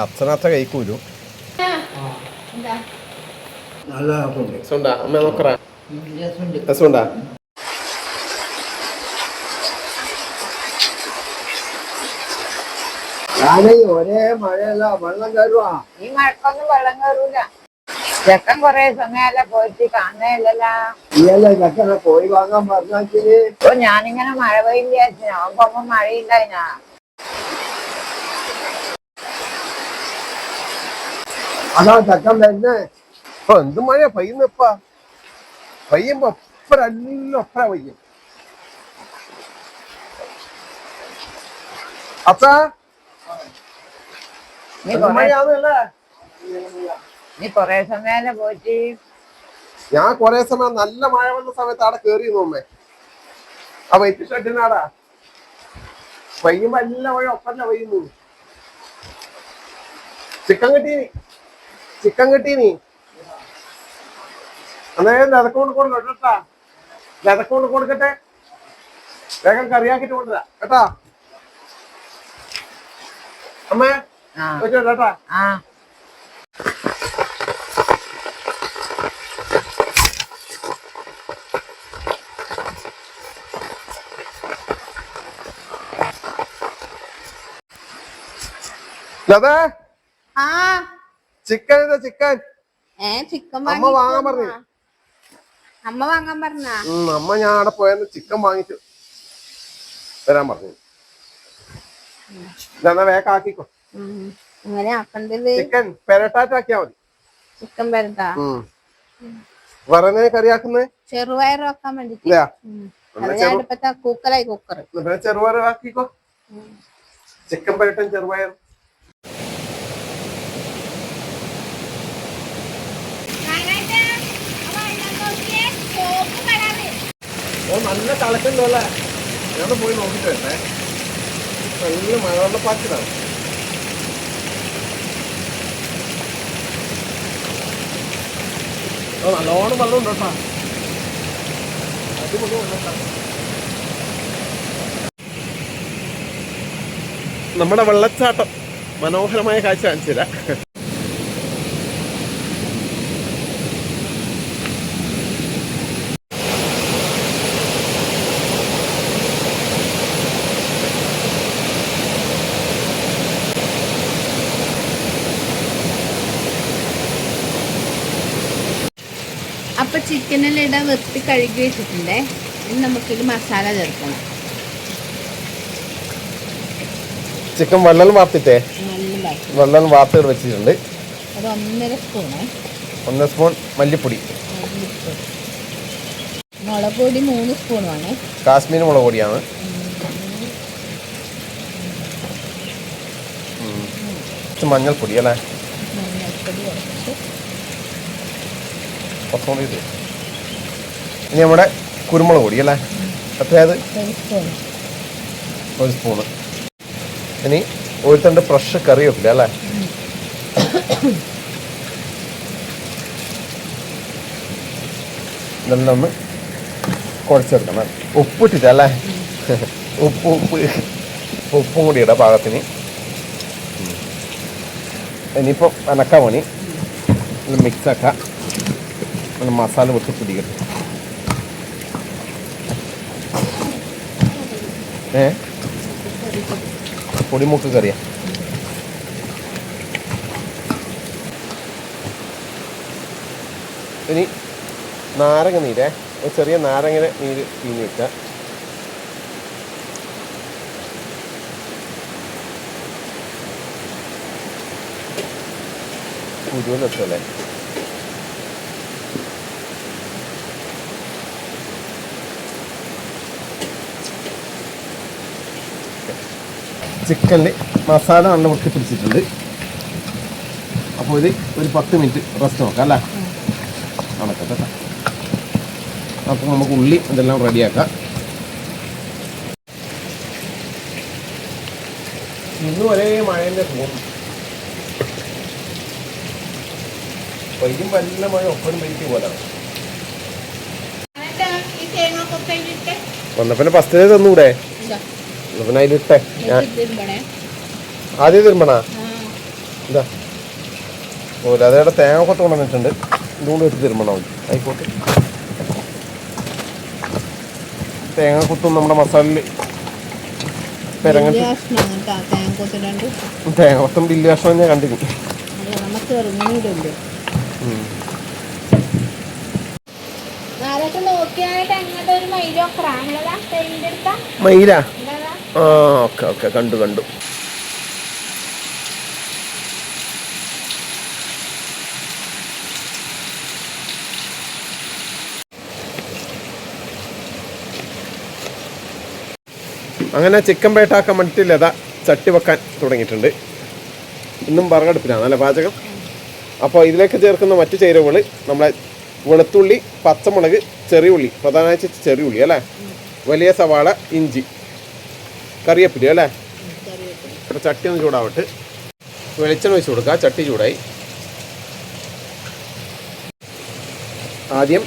അച്ഛനത്ര കഴിക്കൂലു ഒരേ മഴയല്ല വെള്ളം കയറുവാ. ഈ മഴക്കൊന്നും വെള്ളം കയറൂല. ചെക്കൻ കൊറേ സമയല്ല പോയിട്ട് കാണുന്നില്ലല്ലോ. ചെക്കനെ പോയി വാങ്ങാൻ പറഞ്ഞാല് ഇപ്പൊ ഞാനിങ്ങനെ മഴ പെയ്യില്ല, ഞാൻ പോകുമ്പോ മഴയില്ലായിനാ. അതാ ചെക്കൻ വരുന്നേ. എന്ത് മഴയാ പെയ്യുന്നപ്പ പെയ്യുമ്പോ ഒപ്പര പെയ്യും. അപ്പ നീ കൊറേ സമയല്ല പോയിട്ട്. ഞാൻ കൊറേ സമയം നല്ല മഴ വന്ന സമയത്ത് അവിടെ കേറി നോമ്മേ. ആ വെയിറ്റ് ഷെഡിനാടാ പെയ്യുമ്പോ എല്ലാ മഴ ഒപ്പല്ല പെയ്യുന്നു. ചിക്കൻ കിട്ടീനി അന്നേരം ലതക്കൊണ്ട് കൊടുക്കട്ടാ. ലതക്കൊണ്ട് കൊടുക്കട്ടെ, വേഗം കറിയാക്കിട്ട് കൊണ്ടുവരാ കേട്ടാ അമ്മേ. കേട്ടാ ലതേ, ചിക്കൻ ചിക്കൻ അമ്മ വാങ്ങാൻ പറഞ്ഞു. അമ്മ വാങ്ങാൻ പറഞ്ഞ അമ്മ ഞാൻ അവിടെ പോയെന്ന് ചിക്കൻ വാങ്ങിച്ചു വരാൻ പറഞ്ഞു. എന്നാ വേഗം ആക്കിക്കോ. അങ്ങനെ ആക്കണ്ടത് ചിക്കൻ പെരട്ടാറ്റാക്കിയാ മതി. ചിക്കൻ പെരട്ടാ വേറെ കറിയാക്കുന്നേ ചെറുപയർ വെക്കാൻ വേണ്ടിട്ട്. കുക്കറായി കുക്കർ ചെറുപയർ ആക്കിക്കോ. ചിക്കൻ പെരട്ടും ചെറുപയർ. നല്ല കളക്കുണ്ടോ അല്ലേ? ഞാൻ പോയി നോക്കിട്ട് വരട്ടെ. നല്ല മഴവെള്ളപ്പാച്ചിലാണ്. നല്ലോണം വെള്ളം ഉണ്ടോ കേട്ടോ. അടിപൊളി വെള്ളം. നമ്മുടെ വെള്ളച്ചാട്ടം മനോഹരമായ കാഴ്ച കാണിച്ചു തരാം. അപ്പൊ ചിക്കനെല്ലാം ഇടാൻ വെത്തി കഴുകി വെച്ചിട്ടുണ്ടേ. ഇനി നമുക്കിത് മസാല ചേർക്കണം. ചിക്കൻ വെള്ളം വാർത്തിട്ടേ വെള്ളം വാർത്ത് വെച്ചിട്ടുണ്ട്. ഒരു 1.5 സ്പൂണ്. 1 സ്പൂൺ മല്ലിപ്പൊടി. മുളക് പൊടി 3 സ്പൂണാണ്. കാശ്മീരി മുളക് പൊടിയാണ്. മഞ്ഞൾപ്പൊടി അല്ലേ? മഞ്ഞൾപ്പൊടി കുറച്ചുകൂടി ഇത്. ഇനി നമ്മുടെ കുരുമുളക് പൊടി അല്ലേ? എത്രയത്? 1 സ്പൂണ്. ഇനി ഒരു തണ്ട് ഫ്രഷ് കറി വെക്കില്ല അല്ലേ? ഇതെല്ലാം ഒന്ന് കുഴച്ചെടുക്കണം. ഉപ്പിട്ടിട്ടല്ലേ? ഉപ്പും കൂടി ഇടാം പാകത്തിന്. ഇനിയിപ്പോൾ അനക്കാൻ മണി മിക്സാക്കാം. മസാല വെച്ച് പിടിക്കട്ടെ. പൊടിമുക്ക് കറിയാ. ഇനി നാരങ്ങ നീരേ, ഒരു ചെറിയ നാരങ്ങ നീര് പിഴിഞ്ഞ് വെക്കാം. കുരുവെത്തല്ലേ? ചിക്കനിൽ മസാല നല്ല വൃത്തി പിടിച്ചിട്ടുണ്ട്. അപ്പോൾ ഇത് ഒരു 10 മിനിറ്റ് റെസ്റ്റ് നോക്കാം അല്ലേ? നടക്കട്ടെ. അപ്പോൾ നമുക്ക് ഉള്ളി ഇതെല്ലാം റെഡിയാക്കാം. ഇന്നും ഒരേ മഴേൻ്റെ തോന്നും. വൈകും വല്ല മഴ ഒപ്പനും വൈകി പോലാണ്. വന്നപ്പോ ഫസ്റ്റ് തന്നൂടെ? പിന്നെ അതിലിട്ടെ. ആദ്യം തിരുമ്പണ ഇതാ ഓ അതേടെ തേങ്ങ കൊത്ത് കൊണ്ടുവന്നിട്ടുണ്ട്. ഇതുകൊണ്ട് വെച്ച് തിരുമ്പണം ആയിക്കോട്ടെ. തേങ്ങ കൊത്തും നമ്മുടെ മസാലയിൽ വലിയ കഷ്ണം കേട്ടോ തേങ്ങ കൊത്തിടാണ്ട്. തേങ്ങ കൊത്തും വലിയ കഷ്ണം ഞാൻ കണ്ടിരുന്നു. അല്ല നമുക്ക് ഇറങ്ങണില്ലല്ലോ. നോക്കിയായിട്ട് അങ്ങോട്ട് ഒരു മയിലാ? ആ ഓക്കെ ഓക്കെ കണ്ടു കണ്ടു. അങ്ങനെ ചിക്കൻ പേട്ടാക്കാൻ വേണ്ടിയിട്ട് ലത ചട്ടി വെക്കാൻ തുടങ്ങിയിട്ടുണ്ട്. ഇന്നും വിറകടുപ്പിലാണ് അല്ലേ പാചകം. അപ്പോൾ ഇതിലേക്ക് ചേർക്കുന്ന മറ്റു ചേരുവകൾ നമ്മളെ വെളുത്തുള്ളി, പച്ചമുളക്, ചെറിയുള്ളി, പ്രധാനമായിട്ട് ചെറിയുള്ളി അല്ലേ, വലിയ സവാള, ഇഞ്ചി, കറിവേപ്പില അല്ലേ. അപ്പോൾ ചട്ടി ഒന്ന് ചൂടാവട്ടെ. വെളിച്ചെണ്ണ ഒഴിച്ച് കൊടുക്കുക. ചട്ടി ചൂടായി. ആദ്യം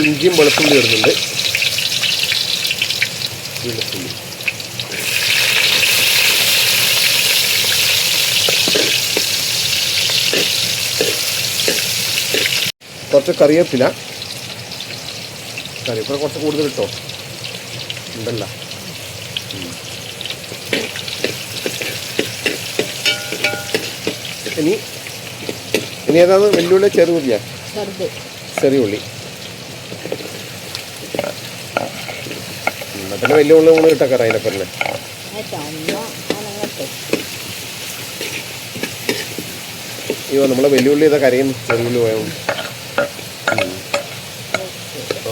ഇഞ്ചിയും വെളുത്തുള്ളി ഇടുന്നുണ്ട്. വെളുത്തുള്ളി കുറച്ച് കറിവേപ്പില കുറച്ച് കൂടുതൽ ഇട്ടോ ഉണ്ടല്ല. ഇനി ഏതാണ് വെല്ലുവിളി? ചെറുള്ളിയാ? ചെറിയുള്ളി. പിന്നെ വെല്ലുവിളി നമ്മൾ കിട്ടക്കറ അതിനെപ്പന്നെ. അയ്യോ നമ്മളെ വെല്ലുവിളി ഇതൊക്കെ അറിയുന്നു. ചെറിയുള്ളി പോയാൽ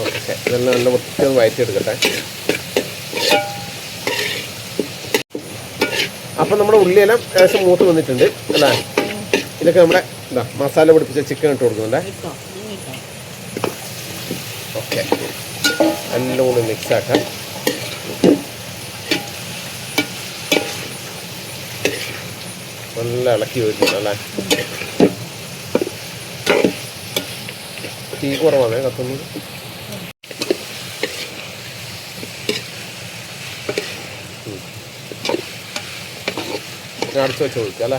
ഓക്കെ. ഇതെല്ലാം നല്ല വൃത്തി വയറ്റിയെടുക്കട്ടെ. അപ്പം നമ്മുടെ ഉള്ളിയെല്ലാം ഏകദേശം മൂത്ത് വന്നിട്ടുണ്ട് അല്ലേ. ഇതൊക്കെ നമ്മുടെ എന്താ മസാല പിടിപ്പിച്ച ചിക്കൻ ഇട്ട് കൊടുക്കുന്നുണ്ടേ. ഓക്കെ എല്ലാം കൂടി മിക്സ് ആക്കാം. നല്ല ഇളക്കി വരുന്നു അല്ലേ. തീ കുറവാണ് കത്തുന്നത്. അടച്ചു വെച്ച് കൊടുക്കുക അല്ലേ.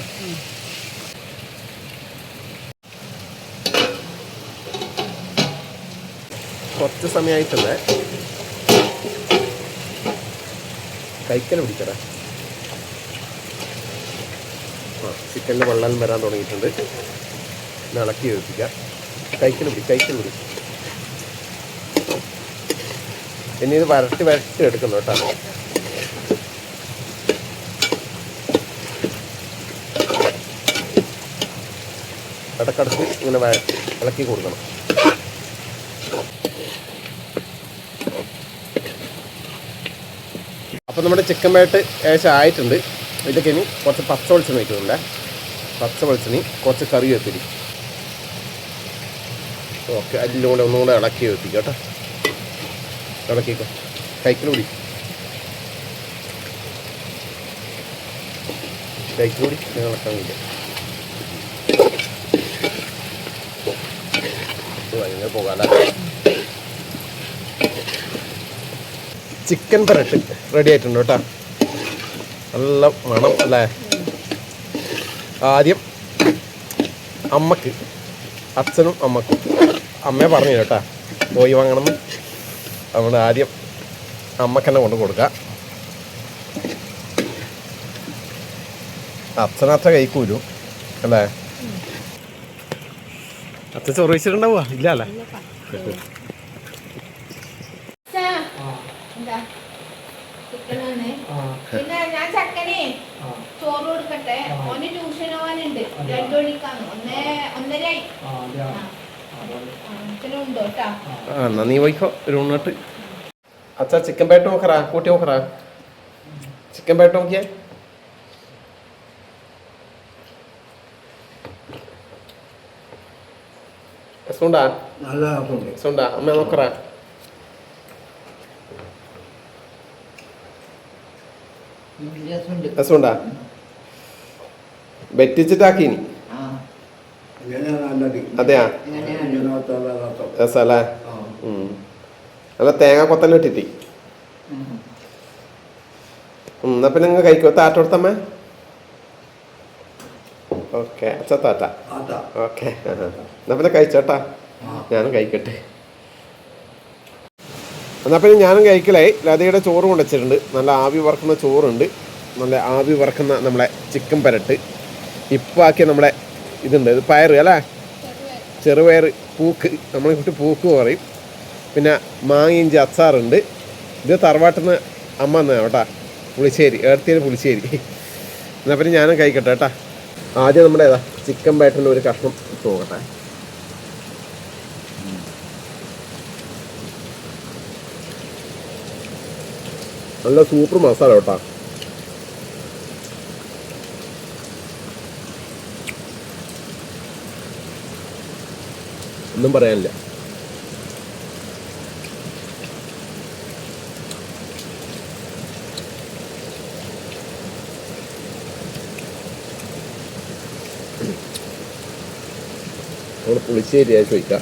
കുറച്ച് സമയമായിട്ടല്ലേ കൈക്കല പിടിക്കട. ചിക്കനിൽ വെള്ളം വരാൻ തുടങ്ങിയിട്ടുണ്ട്. ഇളക്കി വെപ്പിക്കുക. കൈക്കൽ പിടി. ഇനി ഇത് വരട്ടി എടുക്കുന്നു കേട്ടോ. ഇടക്കിടക്ക് ഇങ്ങനെ ഇളക്കി കൊടുക്കണം. അപ്പം നമ്മുടെ ചിക്കൻ ബാറ്റ് ഏകദേശം ആയിട്ടുണ്ട്. ഇതൊക്കെ ഇനി കുറച്ച് പച്ച വെളിച്ചെണ്ണ വയ്ക്കുന്നുണ്ട്. പച്ച വെളിച്ചെണ്ണ, കുറച്ച് കറിവേപ്പില. ഓക്കെ അതിൻ്റെ കൂടെ ഒന്നുകൂടെ ഇളക്കി വെപ്പിക്കുക കേട്ടോ. ഇളക്കിക്കോ. കൈക്കിലൂടി ഇളക്കാൻ വേണ്ടി ഭയങ്കര പോകാല. ചിക്കൻ പെരട്ട് റെഡി ആയിട്ടുണ്ട് കേട്ടോ. നല്ല മണം അല്ലേ. ആദ്യം അമ്മക്ക്, അച്ഛനും അമ്മക്കും. അമ്മയെ പറഞ്ഞു കേട്ടാ പോയി വാങ്ങണമെന്ന്. അതുകൊണ്ട് ആദ്യം അമ്മക്ക് തന്നെ കൊണ്ട് കൊടുക്കുക. അച്ഛനത്ര കഴിക്കൂലു അല്ലേ. അച്ഛൻ ചോറ് വെച്ചിട്ടുണ്ടാവുക ഇല്ല അല്ലേ. പിന്നെ ഞാൻ ചക്കനെ ചോറ് കൊടുക്കട്ടെ. ഓന് ട്യൂഷൻ പോവാനുണ്ട്. 2 മണിക്കാണ്. 1:30 ഉണ്ടോ കേട്ടാ. എന്നാ നീ പോയിക്കോ ഒരു ഉണ്ണിട്ട്. അച്ഛാ ചിക്കൻ ബാറ്റ് നോക്കറാ, കൂട്ടി നോക്കറാ. ചിക്കൻ ബാറ്റ് നോക്കിയേ. സുണ്ടാ അമ്മ നോക്കറാ. രസമുണ്ടാ? വെറ്റിച്ചിട്ടാക്കീനി. അതെയാ രസല്ലേ. നല്ല തേങ്ങ കൊത്തല്ല ഇട്ടിട്ട്. എന്നാ പിന്നെ നിങ്ങൾ കഴിക്കോ. താറ്റ കൊടുത്തമ്മേ. ഓക്കെ അച്ചത്താറ്റ അതാ ഓക്കെ എന്നാ പിന്നെ കഴിച്ചോട്ടാ ഞാനും കഴിക്കട്ടെ. എന്നാൽ പിന്നെ ഞാനും കഴിക്കലായി. ലതയുടെ ചോറ് കൊണ്ടുവച്ചിട്ടുണ്ട്. നല്ല ആവി വറക്കുന്ന ചോറുണ്ട്, നല്ല ആവി വറക്കുന്ന നമ്മളെ ചിക്കൻ പരട്ട്, ഇപ്പാക്കിയ നമ്മളെ ഇതുണ്ട്, ഇത് പയറ് അല്ലേ, ചെറുപയർ പൂക്ക്, നമ്മളെ കുട്ടി പൂക്ക് പറയും. പിന്നെ മാങ്ങിഞ്ചി അച്ചാറുണ്ട്. ഇത് തറവാട്ടിൽ നിന്ന് അമ്മ തന്നെ കേട്ടാ, പുളിശ്ശേരി, ഏർത്തിയിൽ പുളിശ്ശേരി. എന്നാൽ പിന്നെ ഞാനും കഴിക്കട്ടെ കേട്ടാ. ആദ്യം നമ്മുടെ ഏതാ ചിക്കൻ ബാറ്ററിൻ്റെ ഒരു കഷ്ണം ഇട്ട് നോക്കട്ടെ. നല്ല സൂപ്പർ മസാല കേട്ടാ. ഒന്നും പറയാനില്ല. നമ്മൾ പുളിശ്ശേരിയായി ചോദിക്കാം.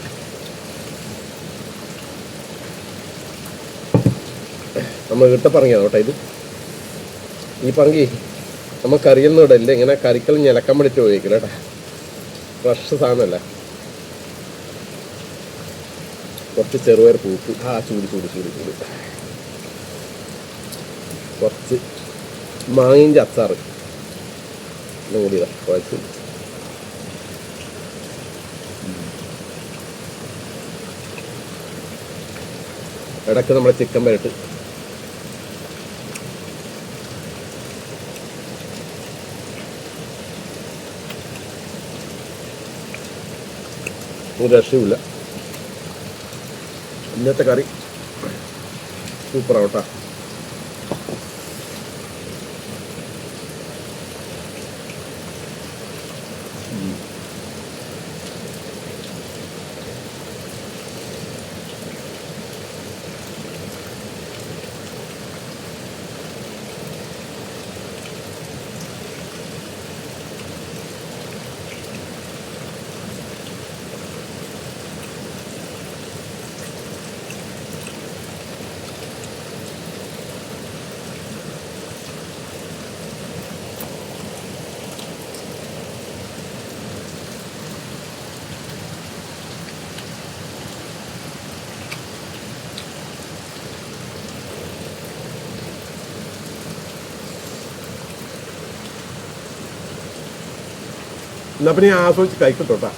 നമ്മൾ ഇട്ടപ്പറങ്ങിയാണ് കേട്ടോ ഇത്. ഈ പറങ്കി നമുക്കറിയുന്നവിടെ ഇല്ല, ഇങ്ങനെ കറിക്കൽ ഞെലക്കാൻ വേണ്ടിയിട്ട് ഉപയോഗിക്കില്ല കേട്ടോ. ഫ്രഷ് സാധനമല്ല. കുറച്ച് ചെറുപയർ പൂക്ക്, ചൂട് ചൂട് ചൂട് ചൂട്, കുറച്ച് മാങ്ങിൻ്റെ അച്ചാറ് കൂടിയതാ കുഴച്ച്. ഇടയ്ക്ക് നമ്മുടെ ചിക്കൻ പരട്ട്, ഒരു രക്ഷയുമില്ല. ഇന്നത്തെ കറി സൂപ്പറാവട്ടാ. എന്നാ പിന്നെ ആസ്വദിച്ച് കഴിക്കട്ടോട്ടാ.